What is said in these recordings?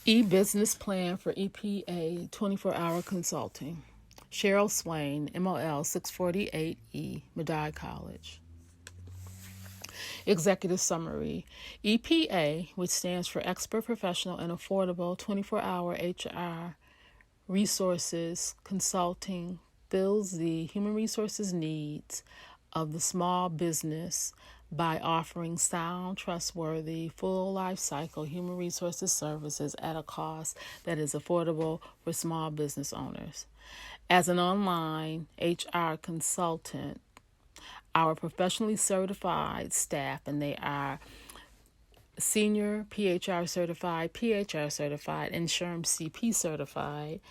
E-Business Plan for EPA 24-Hour Consulting. Cheryl Swain, MOL 648E, Medaille College. Executive Summary. EPA, which stands for Expert, Professional, and Affordable 24-Hour HR Resources Consulting, fills the human resources needs of the small business by offering sound, trustworthy, full life cycle human resources services at a cost that is affordable for small business owners. As an online HR consultant, our professionally certified staff, and they are senior PHR certified, PHR certified, and SHRM CP certified.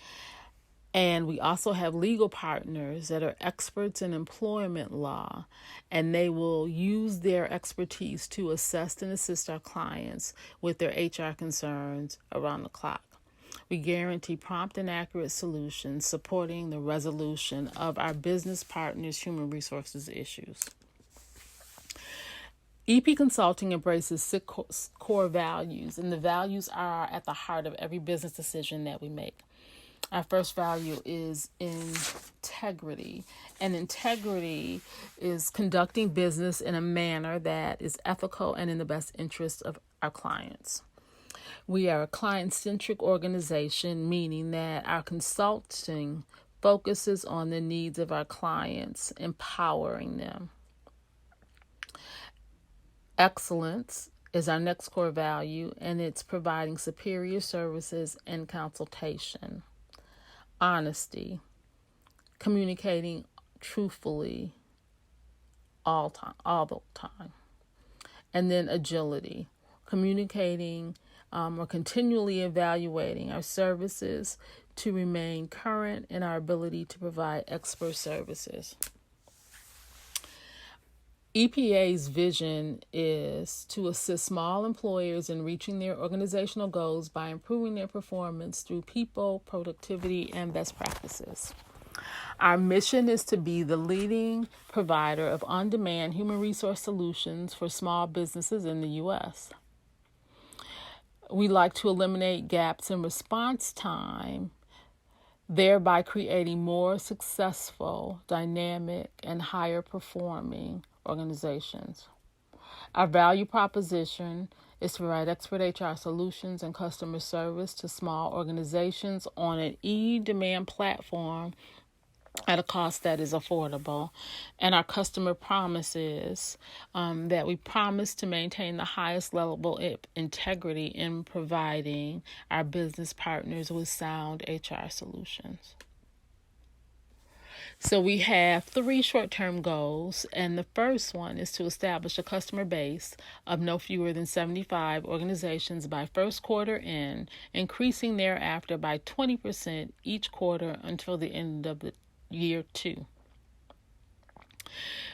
And we also have legal partners that are experts in employment law, and they will use their expertise to assist and assist our clients with their HR concerns around the clock. We guarantee prompt and accurate solutions supporting the resolution of our business partners' human resources issues. EP Consulting embraces 6 core values, and the values are at the heart of every business decision that we make. Our first value is integrity, and integrity is conducting business in a manner that is ethical and in the best interest of our clients. We are a client-centric organization, meaning that our consulting focuses on the needs of our clients, empowering them. Excellence is our next core value, and it's providing superior services and consultation. Honesty, communicating truthfully all the time. And then agility, communicating or continually evaluating our services to remain current in our ability to provide expert services. EPA's vision is to assist small employers in reaching their organizational goals by improving their performance through people, productivity, and best practices. Our mission is to be the leading provider of on-demand human resource solutions for small businesses in the U.S. We like to eliminate gaps in response time, thereby creating more successful, dynamic, and higher performing organizations. Our value proposition is to provide expert HR solutions and customer service to small organizations on an e-demand platform at a cost that is affordable. And our customer promise is that we promise to maintain the highest level of integrity in providing our business partners with sound HR solutions. So we have 3 short-term goals, and the first one is to establish a customer base of no fewer than 75 organizations by first quarter end, increasing thereafter by 20% each quarter until the end of the year 2.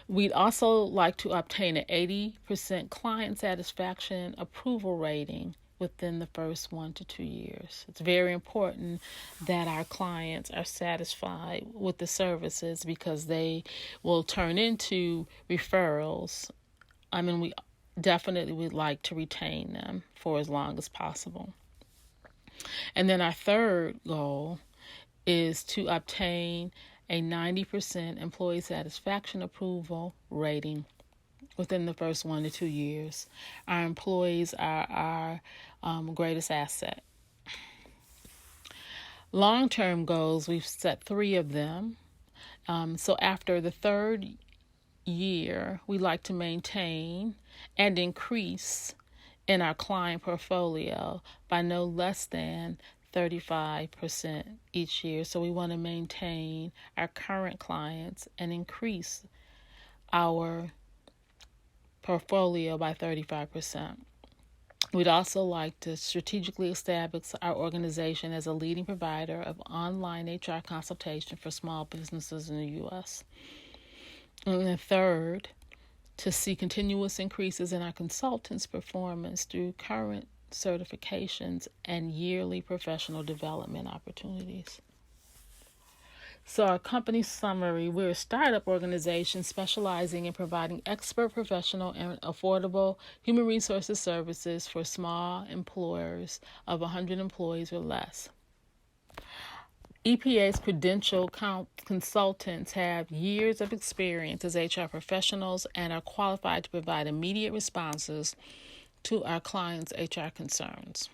We'd also like to obtain an 80% client satisfaction approval rating within the first 1 to 2 years. It's very important that our clients are satisfied with the services because they will turn into referrals. We definitely would like to retain them for as long as possible. And then our third goal is to obtain a 90% employee satisfaction approval rating within the first 1 to 2 years. Our employees are our greatest asset. Long-term goals, we've set 3 of them. So after the 3rd year, we like to maintain and increase in our client portfolio by no less than 35% each year. So we want to maintain our current clients and increase our portfolio by 35%. We'd also like to strategically establish our organization as a leading provider of online HR consultation for small businesses in the U.S. And then third, to see continuous increases in our consultants' performance through current certifications and yearly professional development opportunities. So our company summary, we're a startup organization specializing in providing expert, professional, and affordable human resources services for small employers of 100 employees or less. EPA's credentialed consultants have years of experience as HR professionals and are qualified to provide immediate responses to our clients' HR concerns.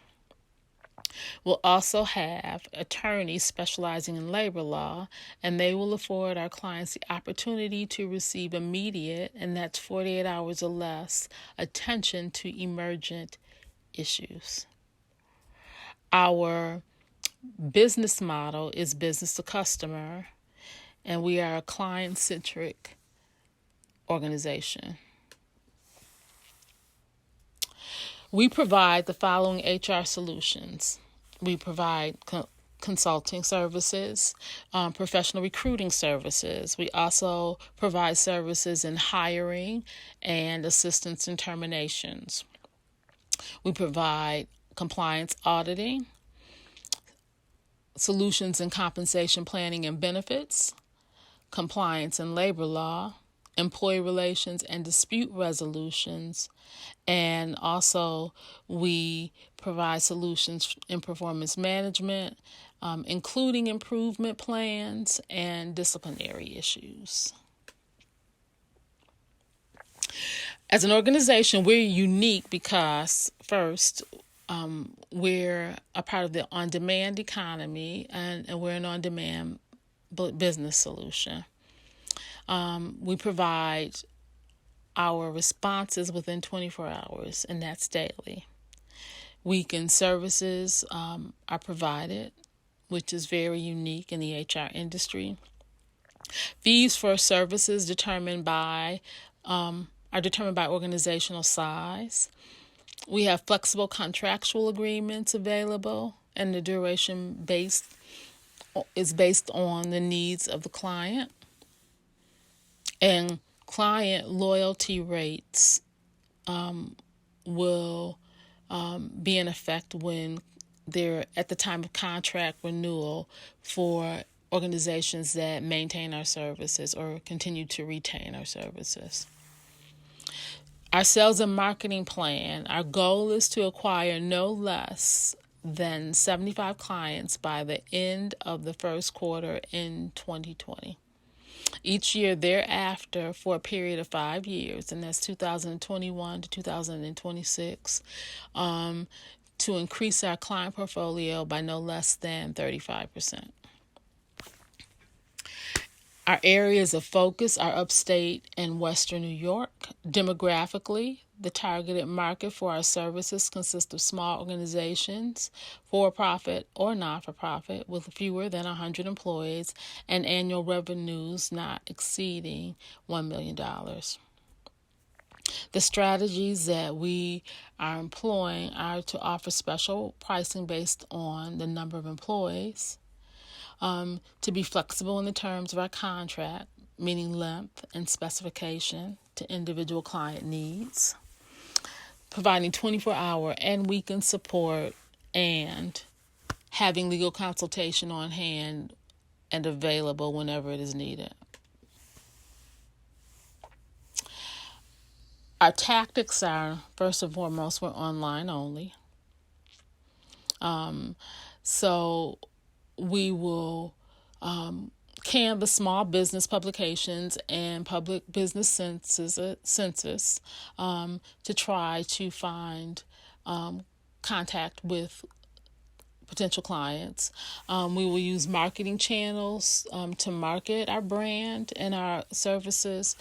We'll also have attorneys specializing in labor law, and they will afford our clients the opportunity to receive immediate, and that's 48 hours or less, attention to emergent issues. Our business model is business to customer, and we are a client-centric organization. We provide the following HR solutions. We provide consulting services, professional recruiting services. We also provide services in hiring and assistance in terminations. We provide compliance auditing, solutions in compensation planning and benefits, compliance and labor law, employee relations and dispute resolutions, and also we provide solutions in performance management, including improvement plans and disciplinary issues. As an organization, we're unique because, first, we're a part of the on-demand economy, and we're an on-demand business solution. We provide our responses within 24 hours, and that's daily. Weekend services are provided, which is very unique in the HR industry. Fees for services are determined by organizational size. We have flexible contractual agreements available, and the duration is based on the needs of the client. And client loyalty rates will be in effect when they're at the time of contract renewal for organizations that maintain our services or continue to retain our services. Our sales and marketing plan, our goal is to acquire no less than 75 clients by the end of the first quarter in 2020. Each year thereafter for a period of 5 years, and that's 2021 to 2026, to increase our client portfolio by no less than 35%. Our areas of focus are upstate and western New York. Demographically, the targeted market for our services consists of small organizations, for-profit or not-for-profit, with fewer than 100 employees and annual revenues not exceeding $1 million. The strategies that we are employing are to offer special pricing based on the number of employees, to be flexible in the terms of our contract, meaning length and specification to individual client needs, providing 24-hour and weekend support, and having legal consultation on hand and available whenever it is needed. Our tactics are, first and foremost, we're online only. So we will canvass small business publications and public business census to try to find contact with potential clients. We will use marketing channels to market our brand and our services,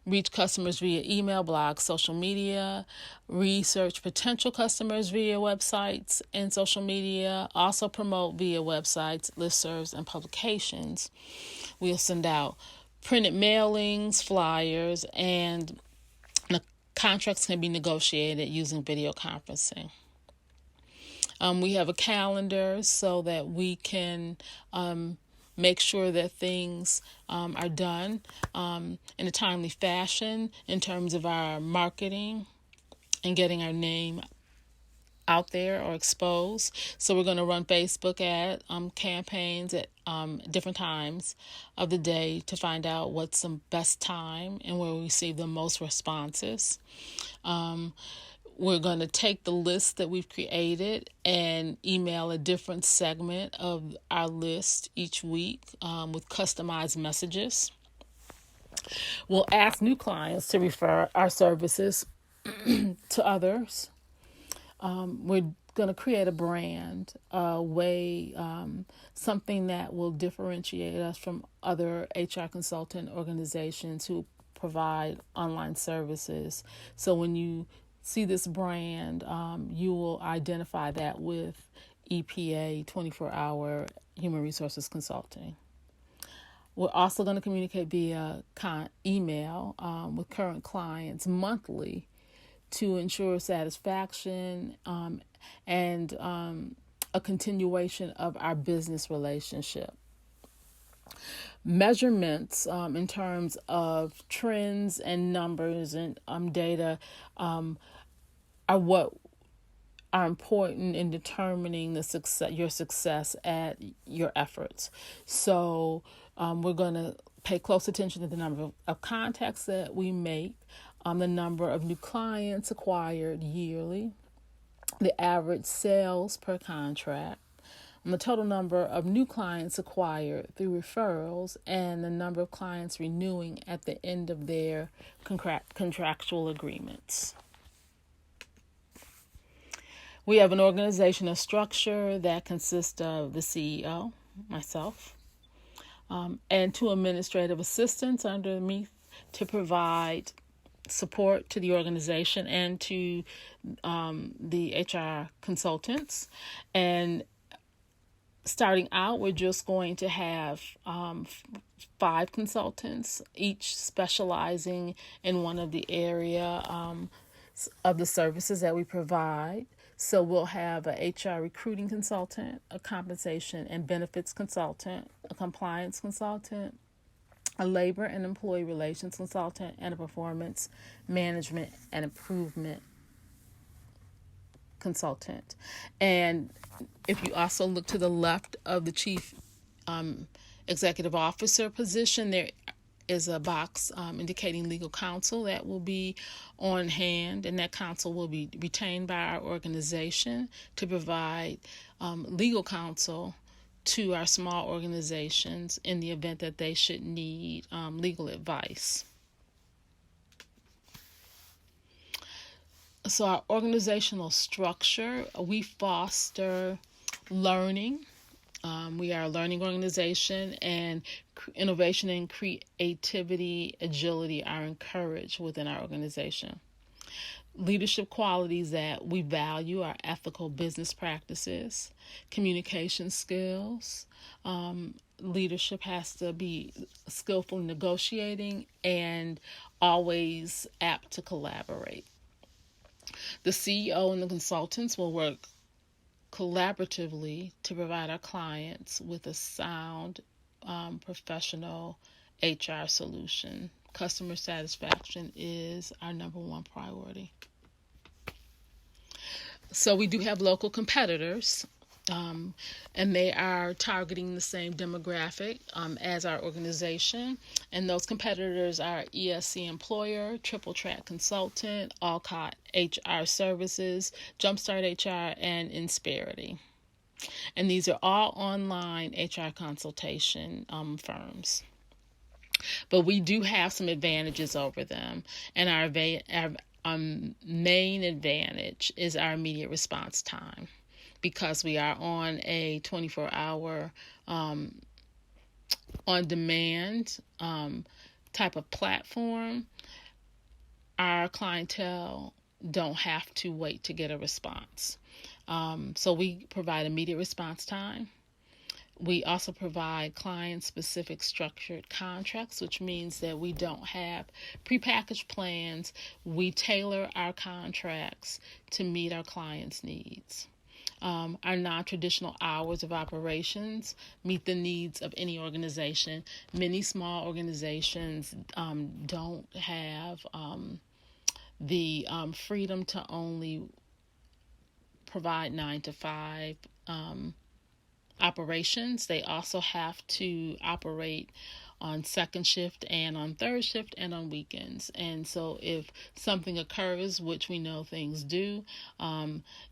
reach customers via email, blogs, social media, research potential customers via websites and social media, also promote via websites, listservs, and publications. We'll send out printed mailings, flyers, and the contracts can be negotiated using video conferencing. We have a calendar so that we can make sure that things are done in a timely fashion in terms of our marketing and getting our name out there or exposed. So we're going to run Facebook ad campaigns at different times of the day to find out what's the best time and where we receive the most responses. We're going to take the list that we've created and email a different segment of our list each week with customized messages. We'll ask new clients to refer our services to others. We're going to create a brand, a way, something that will differentiate us from other HR consultant organizations who provide online services. So when you see this brand, you will identify that with EPA 24-hour Human Resources Consulting. We're also going to communicate via email with current clients monthly to ensure satisfaction and a continuation of our business relationship. Measurements in terms of trends and numbers and data are what are important in determining the success, your success at your efforts. So we're going to pay close attention to the number of contacts that we make, the number of new clients acquired yearly, the average sales per contract, the total number of new clients acquired through referrals, and the number of clients renewing at the end of their contractual agreements. We have an organizational structure that consists of the CEO, myself, and two administrative assistants underneath to provide support to the organization and to the HR consultants. And starting out, we're just going to have 5 consultants, each specializing in one of the area of the services that we provide. So we'll have a HR recruiting consultant, a compensation and benefits consultant, a compliance consultant, a labor and employee relations consultant, and a performance management and improvement consultant. And if you also look to the left of the chief executive officer position, there is a box indicating legal counsel that will be on hand, and that counsel will be retained by our organization to provide legal counsel to our small organizations in the event that they should need legal advice. So our organizational structure, we foster learning. We are a learning organization, and innovation and creativity, agility are encouraged within our organization. Leadership qualities that we value are ethical business practices, communication skills. Leadership has to be skillful in negotiating and always apt to collaborate. The CEO and the consultants will work collaboratively to provide our clients with a sound, professional HR solution. Customer satisfaction is our number one priority. So we do have local competitors, and they are targeting the same demographic as our organization. And those competitors are ESC Employer, Triple Track Consultant, Alcott HR Services, Jumpstart HR, and Insperity. And these are all online HR consultation firms. But we do have some advantages over them, and our main advantage is our immediate response time. Because we are on a 24-hour on-demand type of platform, our clientele don't have to wait to get a response. So we provide immediate response time. We also provide client-specific structured contracts, which means that we don't have prepackaged plans. We tailor our contracts to meet our clients' needs. Our non-traditional hours of operations meet the needs of any organization. Many small organizations don't have the freedom to only provide 9 to 5 operations. They also have to operate on second shift and on third shift and on weekends. And so if something occurs, which we know things do,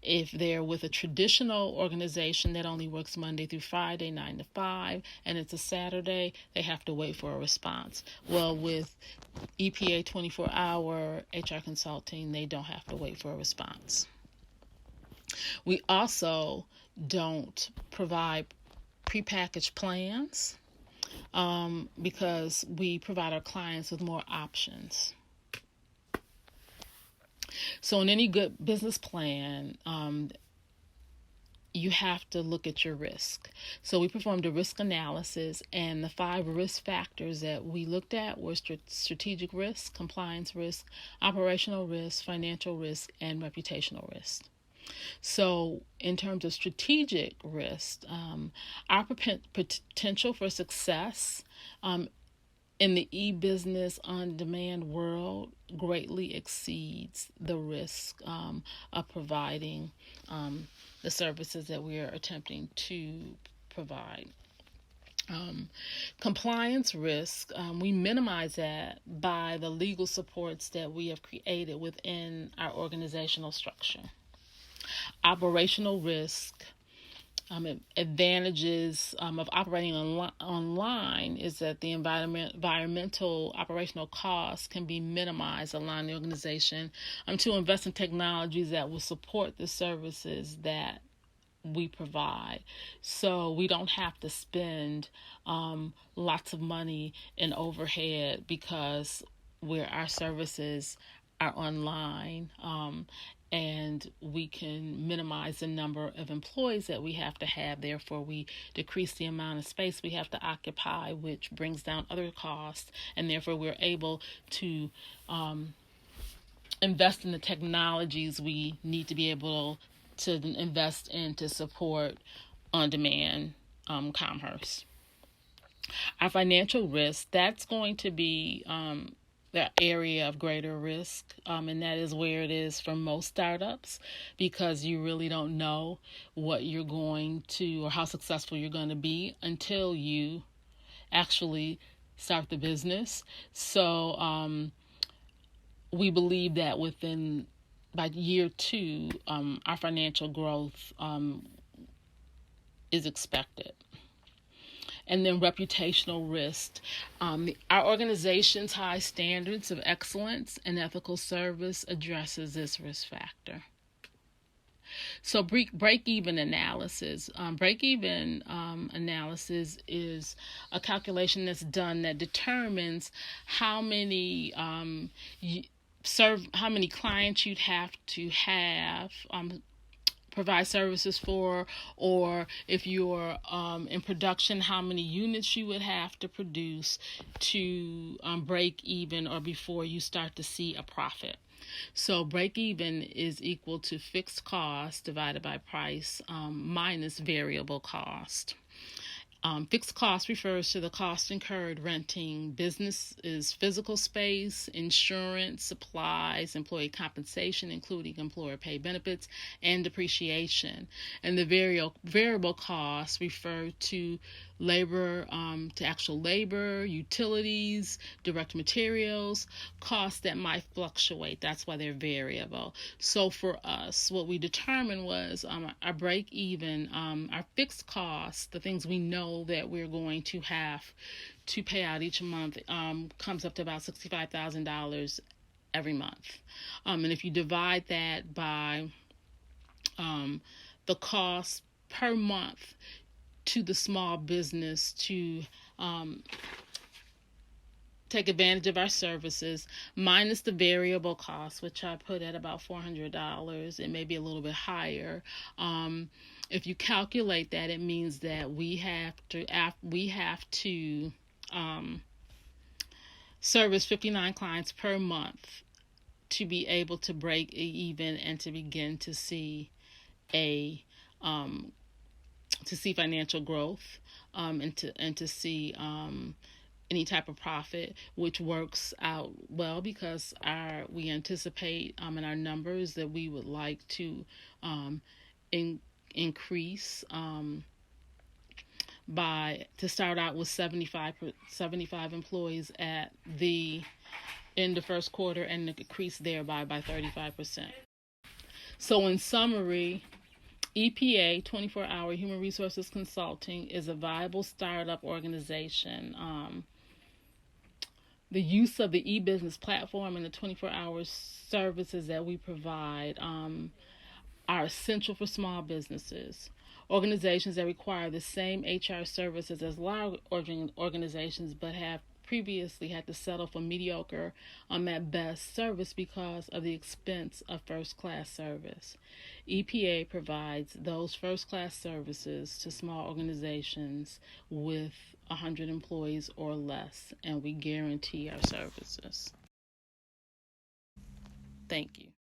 if they're with a traditional organization that only works Monday through Friday, 9 to 5, and it's a Saturday, they have to wait for a response. Well, with EPA 24-hour HR consulting, they don't have to wait for a response. We also don't provide prepackaged plans because we provide our clients with more options. So in any good business plan, you have to look at your risk. So we performed a risk analysis, and the 5 risk factors that we looked at were strategic risk, compliance risk, operational risk, financial risk, and reputational risk. So in terms of strategic risk, our potential for success in the e-business on-demand world greatly exceeds the risk of providing the services that we are attempting to provide. Compliance risk, we minimize that by the legal supports that we have created within our organizational structure. Operational risk, advantages of operating online is that the environmental operational costs can be minimized, allowing the organization to invest in technologies that will support the services that we provide. So we don't have to spend lots of money in overhead because our services are online, and we can minimize the number of employees that we have to have. Therefore, we decrease the amount of space we have to occupy, which brings down other costs, and therefore we're able to invest in the technologies we need to be able to invest in to support on-demand commerce. Our financial risk, that's going to be the area of greater risk, and that is where it is for most startups, because you really don't know what you're going to or how successful you're going to be until you actually start the business. So we believe that by year 2, our financial growth is expected. And then reputational risk. Our organization's high standards of excellence and ethical service addresses this risk factor. So break-even analysis. Break-even analysis is a calculation that's done that determines how many clients you'd have to have provide services for, or if you're in production, how many units you would have to produce to break even or before you start to see a profit. So break even is equal to fixed cost divided by price minus variable cost. Fixed cost refers to the cost incurred renting business's physical space, insurance, supplies, employee compensation, including employer paid benefits, and depreciation. And the variable costs refer to actual labor, utilities, direct materials, costs that might fluctuate. That's why they're variable. So for us, what we determined was our break even, our fixed costs, the things we know that we're going to have to pay out each month, comes up to about $65,000 every month. And if you divide that by the cost per month to the small business to take advantage of our services, minus the variable cost, which I put at about $400, it may be a little bit higher. If you calculate that, it means that we have to service 59 clients per month to be able to break even and to begin to see financial growth, and to see any type of profit, which works out well because we anticipate in our numbers that we would like to increase to start out with 75 employees at the in the first quarter, and increase thereby by 35%. So in summary, EPA, 24-Hour Human Resources Consulting, is a viable startup organization. The use of the e-business platform and the 24-hour services that we provide are essential for small businesses. Organizations that require the same HR services as large organizations but have previously had to settle for mediocre at best service because of the expense of first-class service. EPA provides those first-class services to small organizations with 100 employees or less, and we guarantee our services. Thank you.